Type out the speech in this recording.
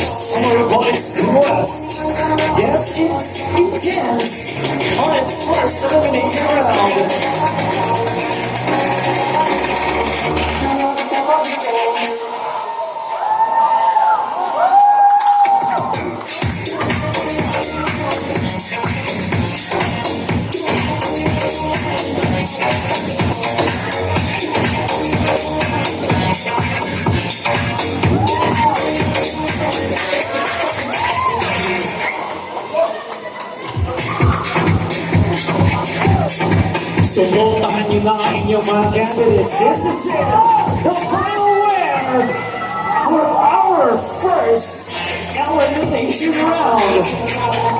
Summer Boys Quest. Yes, it's intense on its first elimination round. Suportahan niyo na ang inyong mga candidates. This is it, the final winner for our first elimination round.